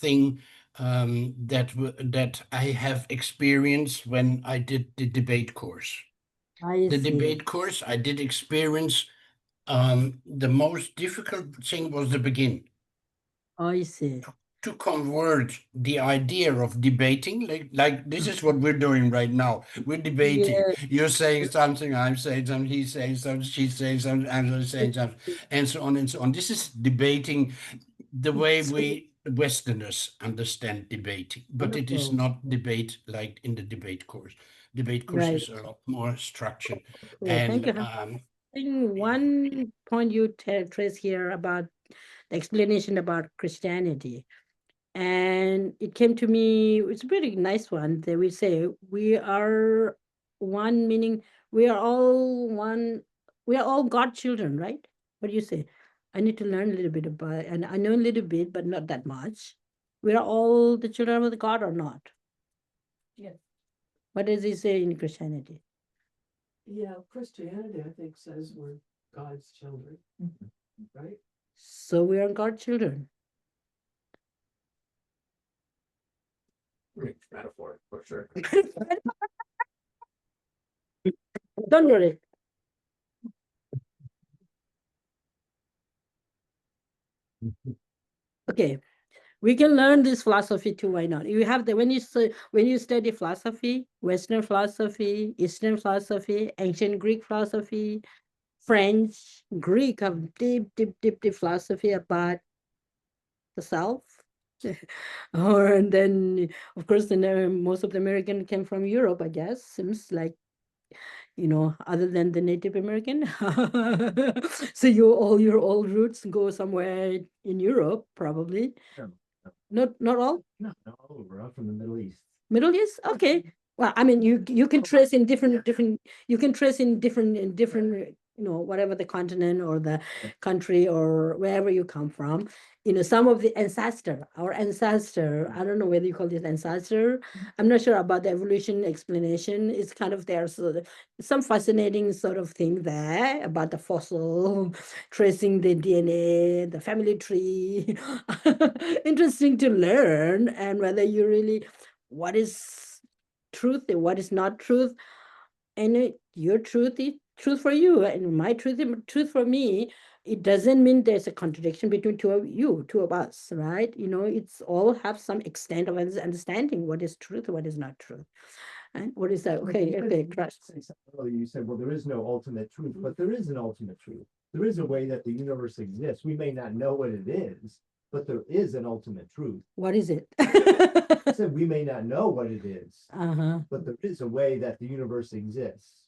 Speaker 5: thing that I have experienced when I did the debate course.
Speaker 1: I
Speaker 5: The
Speaker 1: see.
Speaker 5: debate course I did experience, the most difficult thing was the beginning.
Speaker 1: I see.
Speaker 5: To convert the idea of debating, like this is what we're doing right now. We're debating.
Speaker 1: Yeah.
Speaker 5: You're saying something, I'm saying something, he's saying something, she's saying something, Angela's saying something, and so on and so on. This is debating the way we Westerners understand debating, but it is not debate like in the debate course. Debate course
Speaker 1: Right.
Speaker 5: is a lot more structured.
Speaker 1: Okay, thank
Speaker 5: And
Speaker 1: you. I think one point you trace here about the explanation about Christianity, and it came to me, it's a pretty nice one. That we say we are one, meaning we are all one, we are all God children, right? What do you say? I need to learn a little bit about, and I know a little bit, but not that much. We are all the children of God or not?
Speaker 2: Yes.
Speaker 1: What does he say in Christianity?
Speaker 2: Yeah, Christianity, I think, says we're God's children, right?
Speaker 1: So we are God children.
Speaker 4: Metaphor, for sure.
Speaker 1: Don't worry. Okay, we can learn this philosophy too. Why not? You have the when you study philosophy, Western philosophy, Eastern philosophy, ancient Greek philosophy, French, Greek have deep philosophy about the self. And then, of course, most of the American came from Europe, I guess. Seems like, other than the Native American. So all your old roots go somewhere in Europe, probably. Not all?
Speaker 6: No, we're all from the Middle East.
Speaker 1: Middle East? Okay. Well, I mean, you can trace in different you can trace in different whatever the continent or the country or wherever you come from, some of the our ancestor, I don't know whether you call this ancestor. I'm not sure about the evolution explanation. It's kind of there's some fascinating sort of thing there about the fossil, tracing the DNA, the family tree. Interesting to learn, and whether you really, what is truth and what is not truth. And your truth is truth for you, and my truth is truth for me. It doesn't mean there's a contradiction between two of us, right? It's all have some extent of understanding what is truth, what is not truth, and what is that. Okay, trust.
Speaker 6: Earlier you said, well, there is no ultimate truth, but there is an ultimate truth. There is a way that the universe exists. We may not know what it is, but there is an ultimate truth.
Speaker 1: What is it?
Speaker 6: I said we may not know what it is, but there is a way that the universe exists.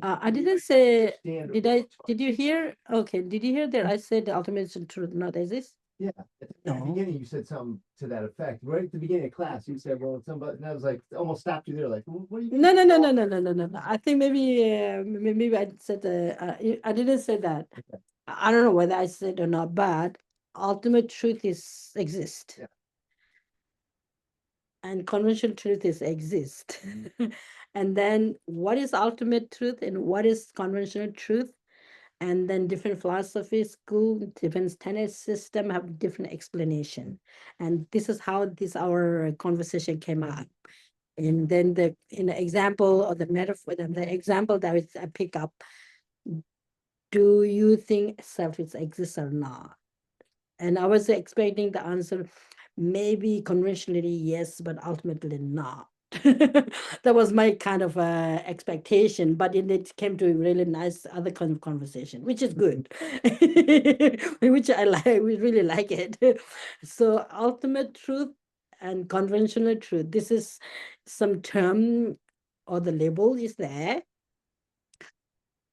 Speaker 1: I didn't say.
Speaker 6: Standard.
Speaker 1: Did you hear? Okay, did you hear that I said the ultimate truth not exist?
Speaker 6: Yeah, at the very
Speaker 1: No.
Speaker 6: beginning you said something to that effect. Right at the beginning of class, you said, "Well, somebody," and I was like, almost stopped you there, like, "What do you?"
Speaker 1: No. I think maybe I said I didn't say that.
Speaker 6: Okay.
Speaker 1: I don't know whether I said or not, but ultimate truth exist.
Speaker 6: Yeah.
Speaker 1: And conventional truth exist. And then what is ultimate truth and what is conventional truth? And then different philosophy school, different tenet system have different explanation. And this is how our conversation came up. And then in the example or the metaphor, the example that I pick up, do you think self exists or not? And I was expecting the answer, maybe conventionally yes, but ultimately not. That was my kind of expectation, but it came to a really nice other kind of conversation, which is good, which I like. We really like it. So ultimate truth and conventional truth. This is some term or the label is there.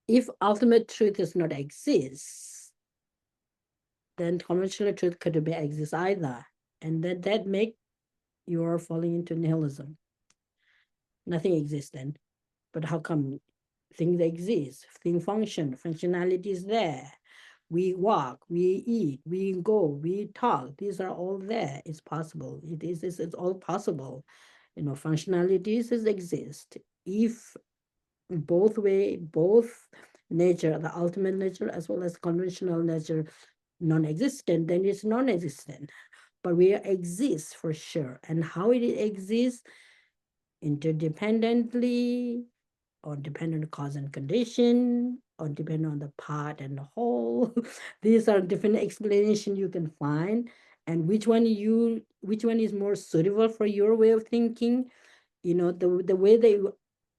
Speaker 1: If ultimate truth does not exist, then conventional truth could be exist either, and that make you are falling into nihilism. Nothing exists then. But how come things exist? Things function. Functionality is there. We walk, we eat, we go, we talk. These are all there. It's possible. It's all possible. Functionalities exist. If both nature, the ultimate nature as well as conventional nature, non-existent, then it's non-existent. But we exist for sure. And how it exists, interdependently, or dependent on cause and condition, or depend on the part and the whole. These are different explanations you can find, and which one is more suitable for your way of thinking. The way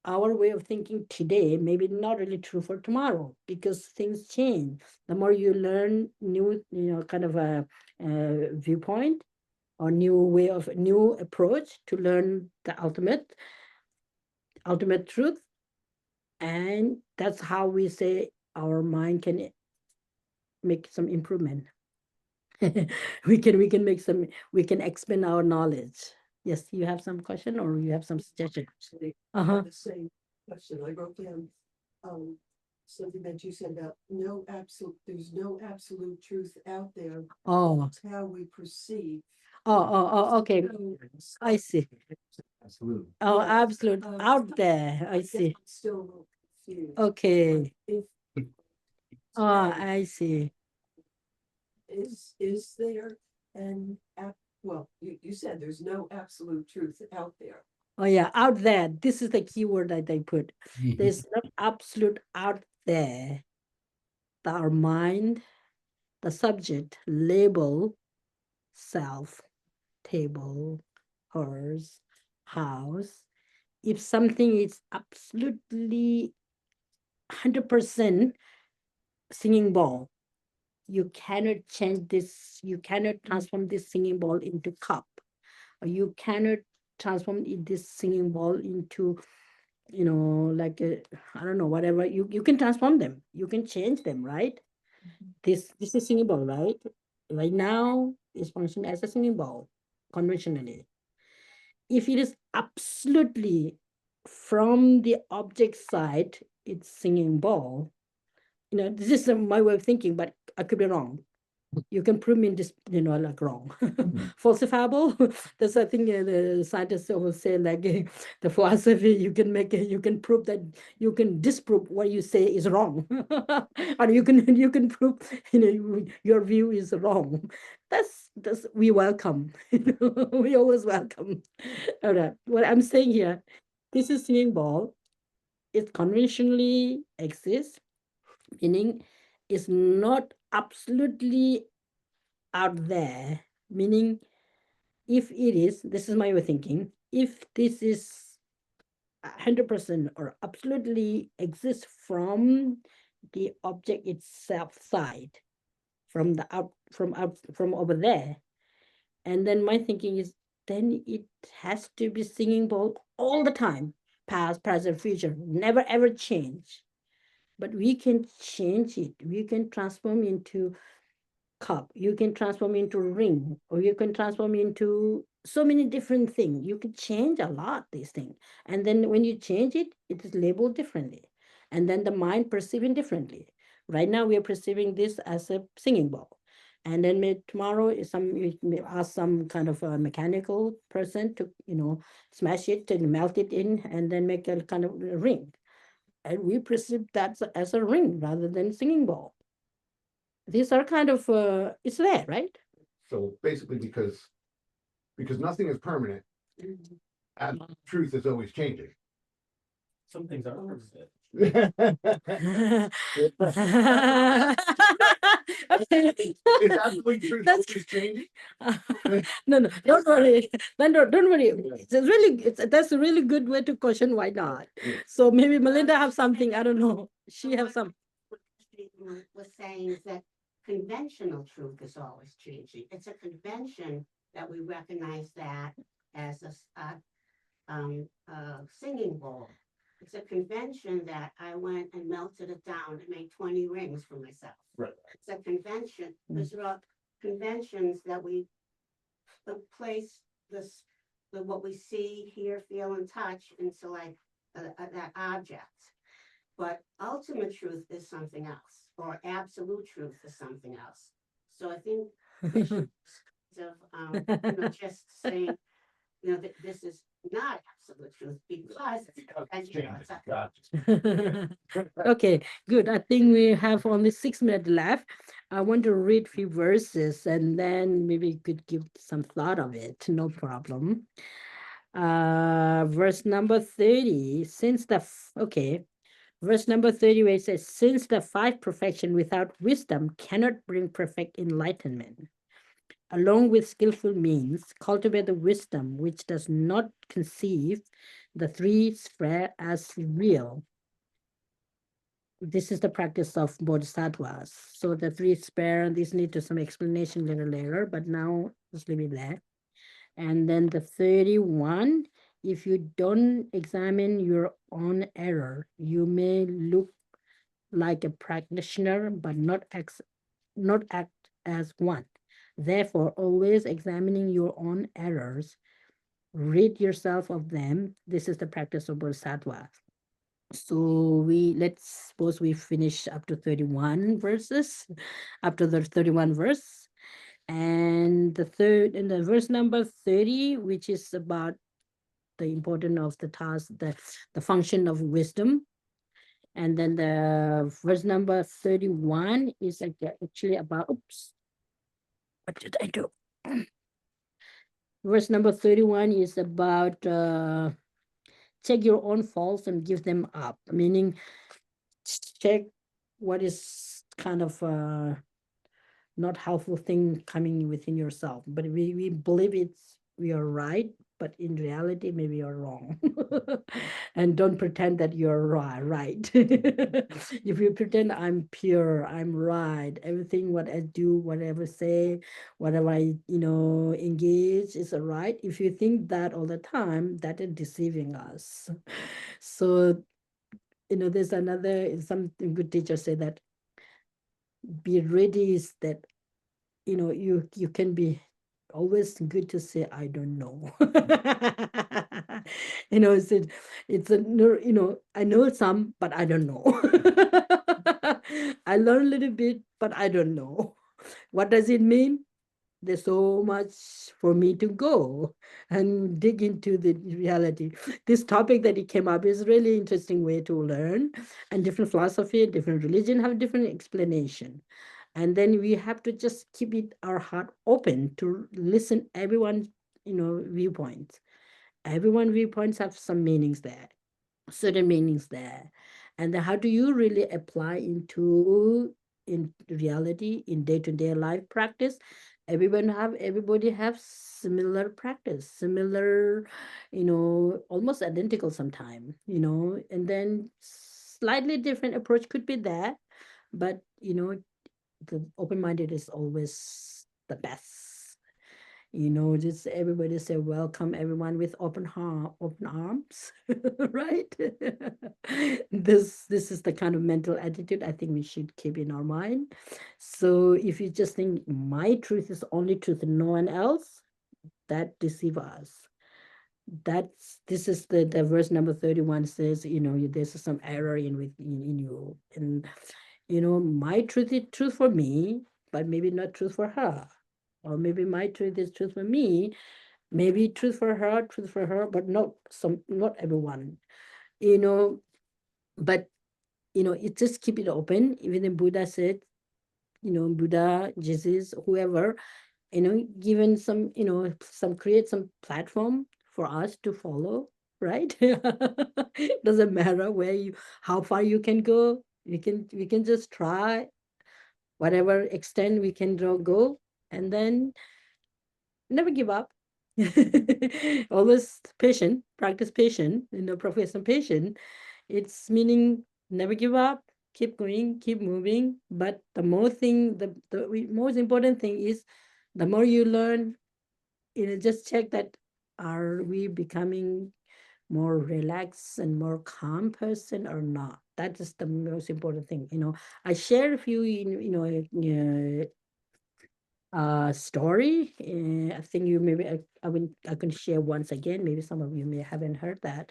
Speaker 1: our way of thinking today may be not really true for tomorrow, because things change. The more you learn new, kind of a viewpoint or new approach to learn the ultimate truth. And that's how we say our mind can make some improvement. we can expand our knowledge. Yes, you have some question or you have some suggestion?
Speaker 2: Actually,
Speaker 1: Uh-huh.
Speaker 2: the same question. I wrote down something that you said about there's no absolute truth out there.
Speaker 1: Oh.
Speaker 2: It's how we perceive.
Speaker 1: Okay. I see.
Speaker 6: Absolutely.
Speaker 1: Oh,
Speaker 2: Yes.
Speaker 1: absolute out there. I see.
Speaker 2: I'm still a little confused.
Speaker 1: Okay.
Speaker 2: If
Speaker 1: I see.
Speaker 2: is there an well, you said there's no absolute truth out there.
Speaker 1: Oh yeah, out there. This is the key word that I put. There's no absolute out there. Our mind, the subject, label, self, table, hers, house. If something is absolutely 100% singing ball, you cannot change this, you cannot transform this singing ball into cup, or you cannot transform this singing ball into, like I don't know, whatever. You can transform them, you can change them, right? This is singing ball, right? Right now is functioning as a singing ball conventionally. If it is absolutely from the object side, it's singing ball, this is my way of thinking, but I could be wrong. You can prove me this, like wrong. Falsifiable. That's I think the scientists will say like the philosophy. You can prove that you can disprove what you say is wrong, or you can prove your view is wrong. That's we welcome. We always welcome. All right. What I'm saying here, this is singing ball. It conventionally exists, meaning it's not absolutely out there, meaning if it is, this is my way of thinking, if this is 100% or absolutely exists from the object itself side, from the from over there, and then my thinking is, then it has to be singing bowl all the time, past, present, future, never ever change. But we can change it, we can transform into cup, you can transform into ring, or you can transform into so many different things. You can change a lot these things, and then when you change it, it is labeled differently, and then the mind perceiving differently. Right now we are perceiving this as a singing ball, and then tomorrow is you may ask some kind of a mechanical person to smash it and melt it in and then make a kind of ring, and we perceive that as a ring rather than singing ball. These are kind of it's there, right?
Speaker 4: So basically, because nothing is permanent, and truth is always changing.
Speaker 6: Some things are permanent.
Speaker 4: Is absolute truth always changing?
Speaker 1: No, don't worry. Don't worry. That's a really good way to question why not. So maybe Melinda have something. I don't know. She have some.
Speaker 7: Was saying that conventional truth is always changing. It's a convention that we recognize that as a singing bowl. It's a convention that I went and melted it down and made 20 rings for myself.
Speaker 6: Right.
Speaker 7: It's a convention. There's conventions that we place what we see, hear, feel, and touch into like that object. But ultimate truth is something else, or absolute truth is something else. So I think we should just saying, that this is not absolute truth because
Speaker 6: It's changing. Gotcha.
Speaker 1: Okay, good. I think we have only 6 minutes left. I want to read few verses and then maybe you could give some thought of it. No problem. Verse number 30. Verse number 30, where it says, since the five perfection without wisdom cannot bring perfect enlightenment, along with skillful means, cultivate the wisdom which does not conceive the three sphere as real. This is the practice of Bodhisattvas. So the three sphere, this need to some explanation a little later, but now just leave it there. And then the 31, if you don't examine your own error, you may look like a practitioner, but not act as one. Therefore, always examining your own errors, rid yourself of them. This is the practice of Bodhisattva. So let's suppose we finish up to 31 verses, up to the 31 verse. And the verse number 30, which is about the importance of the task, the function of wisdom. And then the verse number 31 is actually about, oops, what did I do? Verse number 31 is about check your own faults and give them up, meaning check what is kind of not helpful thing coming within yourself, but we believe we are right, but in reality maybe you're wrong. And don't pretend that you're right. If you pretend I'm pure, I'm right, everything what I do, whatever say, whatever I engage is right, if you think that all the time, that is deceiving us. So there's some good teacher say that be ready is that you can be always good to say I don't know. It's I know some, but I don't know. I learned a little bit, but I don't know. What does it mean? There's so much for me to go and dig into the reality. This topic that it came up is really interesting way to learn, and different philosophy, different religion have different explanation. And then we have to just keep it our heart open to listen everyone's, viewpoints. Everyone viewpoints have some meanings there, certain meanings there. And then how do you really apply into in reality in day-to-day life practice? Everybody have similar practice, similar, almost identical sometime, and then slightly different approach could be there, but the open-minded is always the best. Just everybody say welcome everyone with open arms, right? This is the kind of mental attitude I think we should keep in our mind. So if you just think my truth is only truth and no one else, that deceive us. This is the verse number 31 says, there's some error in you. And my truth is truth for me, but maybe not truth for her. Or maybe my truth is truth for me, maybe truth for her, but not everyone. You know, but it just keep it open. Even the Buddha said, Buddha, Jesus, whoever, given some, create some platform for us to follow, right? Doesn't matter how far you can go. We can just try whatever extent we can go, and then never give up. Always patient, practice patient, profession patient. It's meaning never give up, keep going, keep moving. But the most important thing is the more you learn, just check that are we becoming more relaxed and more calm person or not. That is the most important thing. I share a few, story. I think you maybe I can share once again. Maybe some of you may haven't heard that.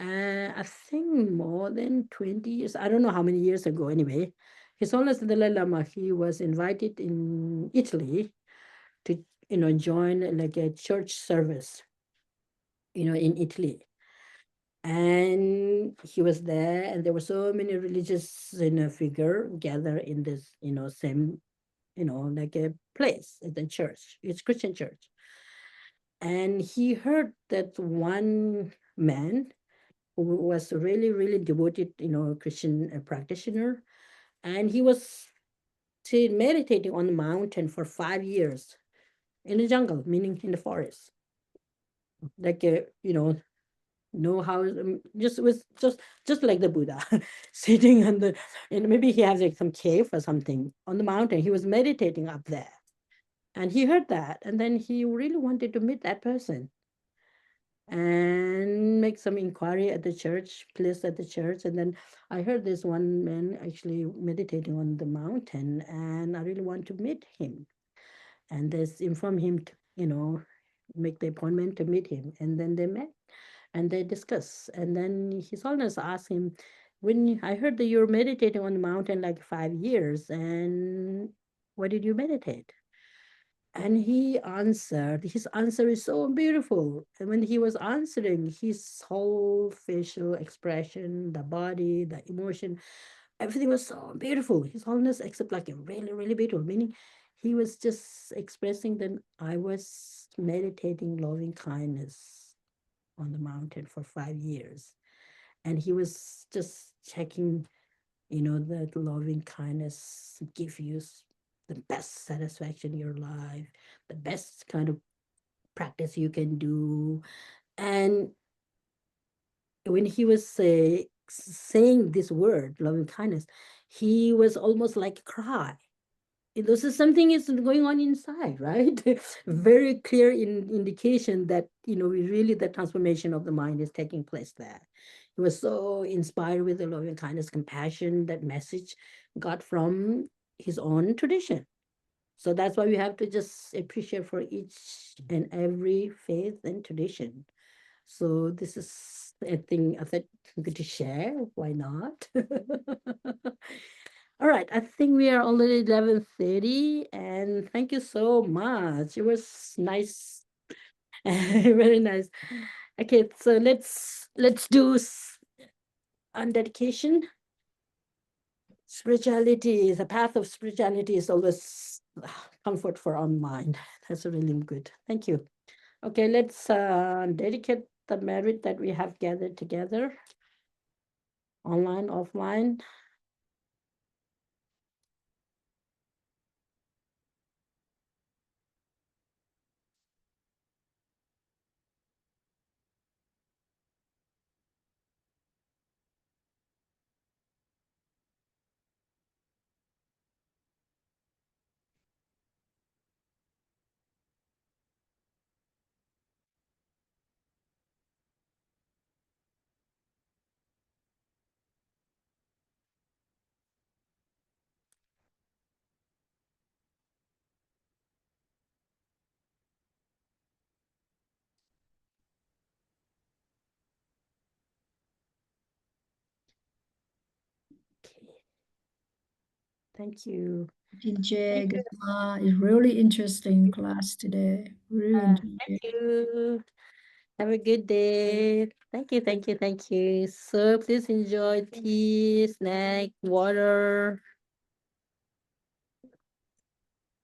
Speaker 1: I think more than 20 years. I don't know how many years ago. Anyway, His Holiness the Dalai Lama. He was invited in Italy to join like a church service. In Italy, and he was there, and there were so many religious figure gathered in this same like a place at the church. It's Christian church. And he heard that one man who was really, really devoted, Christian practitioner. And he was meditating on the mountain for 5 years in the jungle, meaning in the forest. Like, no house, just was just like the Buddha, sitting on and maybe he has like some cave or something on the mountain. He was meditating up there. And he heard that, and then he really wanted to meet that person and make some inquiry at the church, place at the church. And then I heard this one man actually meditating on the mountain, and I really want to meet him. And they inform him to, make the appointment to meet him. And then they met and they discuss. And then His Holiness asked him, when I heard that you're meditating on the mountain like 5 years, and what did you meditate? And his answer is so beautiful. And when he was answering, his whole facial expression, the body, the emotion, everything was so beautiful. His Holiness except like a really, really beautiful, meaning he was just expressing that I was meditating loving kindness on the mountain for 5 years. And he was just checking, that loving kindness give you the best satisfaction in your life, the best kind of practice you can do. And when he was saying this word, loving kindness, he was almost like cry. This is something is going on inside, right? Very clear indication that really the transformation of the mind is taking place there. He was so inspired with the loving kindness, compassion, that message got from his own tradition. So that's why we have to just appreciate for each and every faith and tradition. So this is a thing I thought I'm going to share. Why not? All right, I think we are already 11:30, and thank you so much. It was nice, very nice. Okay, so let's do on dedication. Spirituality, the path of spirituality is always comfort for our mind. That's really good. Thank you. Okay, let's dedicate the merit that we have gathered together, online, offline. Okay. Thank you.
Speaker 3: Jinjie, it's really interesting class today. Really enjoyed
Speaker 1: Thank
Speaker 3: it.
Speaker 1: you. Have a good day. Thank you, thank you, thank you. So please enjoy tea, snack, water.